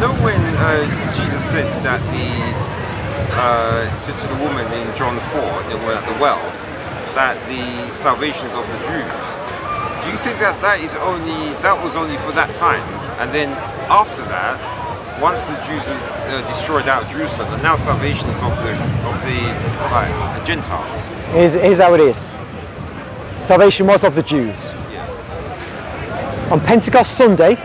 know when Jesus said that to the woman in John 4, at the well, that the salvation is of the Jews. Do you think that that was only for that time, and then after that, once the Jews are destroyed out of Jerusalem, and now salvation is of the Gentiles? Here's how it is. Salvation was of the Jews. Yeah. On Pentecost Sunday,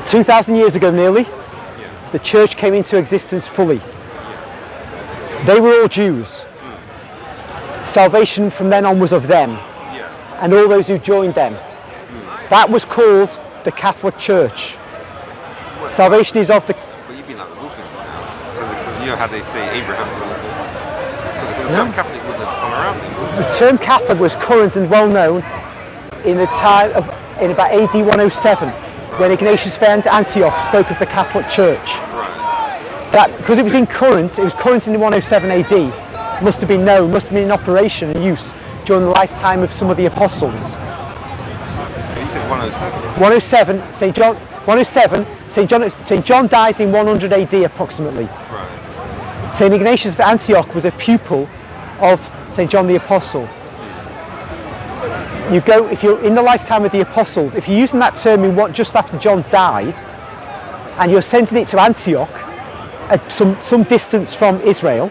2,000 years ago nearly, Yeah. the church came into existence fully. Yeah. They were all Jews. Salvation from then on was of them, Yeah. and all those who joined them. That was called the Catholic Church. Salvation is of the... But you've been like the Muslims now, because you know how they say Abraham's a Muslim. Because the term Catholic wouldn't have come around then. The term Catholic was current and well known in about AD 107, when Ignatius of Antioch spoke of the Catholic Church. Right. That, because it was current in 107 AD, must have been known, must have been in operation and use during the lifetime of some of the apostles. You said 107. 107, St. John dies in 100 AD approximately. Right. St. Ignatius of Antioch was a pupil of St. John the Apostle. If you're in the lifetime of the apostles, if you're using that term in just after John's died, and you're sending it to Antioch, at some distance from Israel,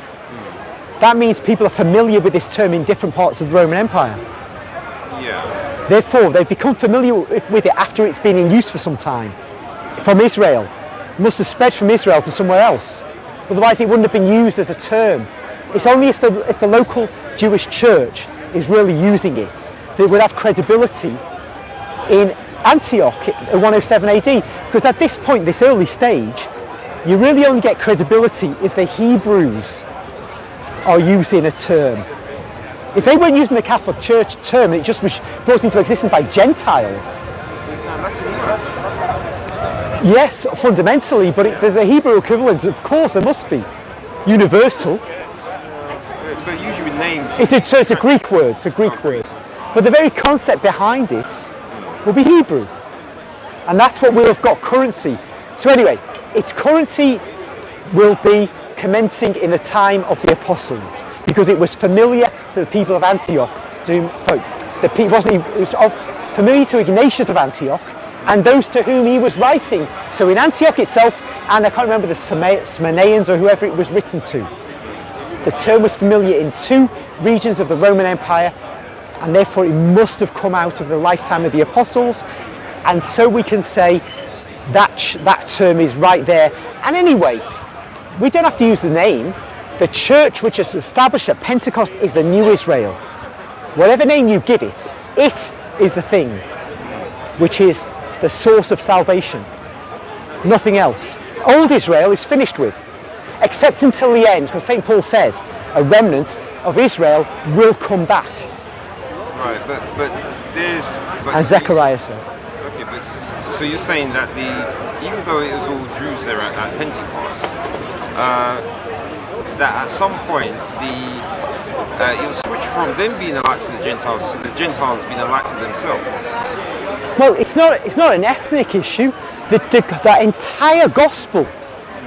that means people are familiar with this term in different parts of the Roman Empire. Yeah. Therefore, they've become familiar with it after it's been in use for some time. From Israel. It must have spread from Israel to somewhere else. Otherwise it wouldn't have been used as a term. It's only if the local Jewish church is really using it that it would have credibility in Antioch in 107 AD. Because at this point, this early stage, you really only get credibility if the Hebrews are using a term. If they weren't using the Catholic Church term, it just was brought into existence by Gentiles. Yes, fundamentally, but there's a Hebrew equivalent, of course, there must be. Universal. But usually with names... It's a Greek word, it's a Greek word. But the very concept behind it will be Hebrew. And that's what will have got currency. So anyway, its currency will be commencing in the time of the apostles, because it was familiar to the people of Antioch. It was familiar to Ignatius of Antioch, and those to whom he was writing. So in Antioch itself, and I can't remember the Smyrnaeans or whoever it was written to, the term was familiar in two regions of the Roman Empire, and therefore it must have come out of the lifetime of the apostles, and so we can say that term is right there. And anyway, we don't have to use the name. The church which is established at Pentecost is the New Israel. Whatever name you give it, it is the thing which is the source of salvation. Nothing else. Old Israel is finished with, except until the end, because St. Paul says a remnant of Israel will come back. Right, but there's... And Zechariah said. Okay, but so you're saying that even though it was all Jews there at Pentecost, that at some point it will switch from them being alike to the Gentiles to the Gentiles being alike to themselves. Well, it's not an ethnic issue. The entire gospel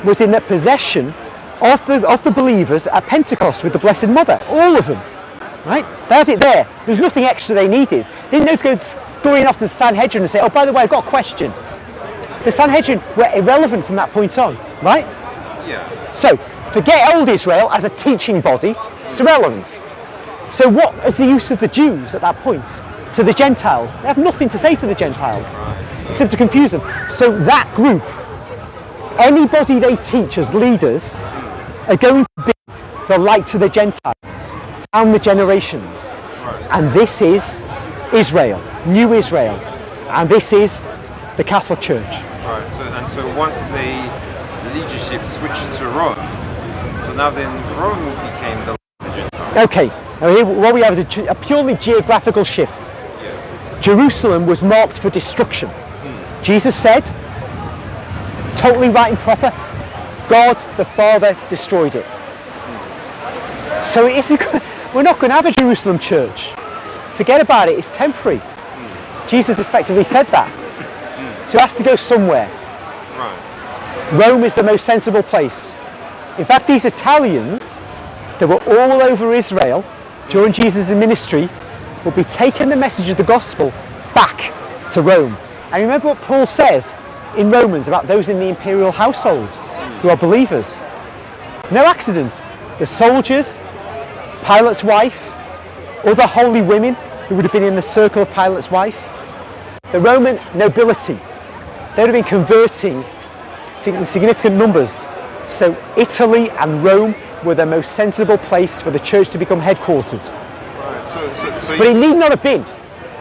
was in the possession of the believers at Pentecost with the Blessed Mother, all of them, right? They had it there. There was nothing extra they needed. They didn't know to go in off to the Sanhedrin and say, oh, by the way, I've got a question. The Sanhedrin were irrelevant from that point on, right? Yeah. So, forget old Israel as a teaching body, it's irrelevant. So what is the use of the Jews at that point? To the Gentiles? They have nothing to say to the Gentiles, except to confuse them. So that group, anybody they teach as leaders, are going to be the light to the Gentiles, down the generations. And this is Israel, New Israel. And this is the Catholic Church. Right, so once the leadership switched to Rome, so now then Rome became the Gentiles. Okay, now here what we have is a purely geographical shift. Yeah. Jerusalem was marked for destruction. Jesus said, totally right and proper, God the Father destroyed it. So it isn't, we're not going to have a Jerusalem church. Forget about it, it's temporary. Jesus effectively said that. So it has to go somewhere. Right. Rome is the most sensible place. In fact, these Italians that were all over Israel during Jesus' ministry will be taking the message of the gospel back to Rome. And remember what Paul says in Romans about those in the imperial household who are believers. It's no accident. The soldiers, Pilate's wife, other holy women who would have been in the circle of Pilate's wife, the Roman nobility, they would have been converting in significant numbers. So Italy and Rome were the most sensible place for the church to become headquartered. Right. But it need not have been.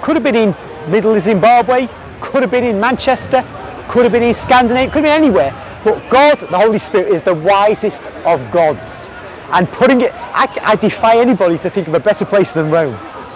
Could have been in Middle Zimbabwe, could have been in Manchester, could have been in Scandinavia, could have been anywhere. But God, the Holy Spirit, is the wisest of gods. And putting it, I defy anybody to think of a better place than Rome.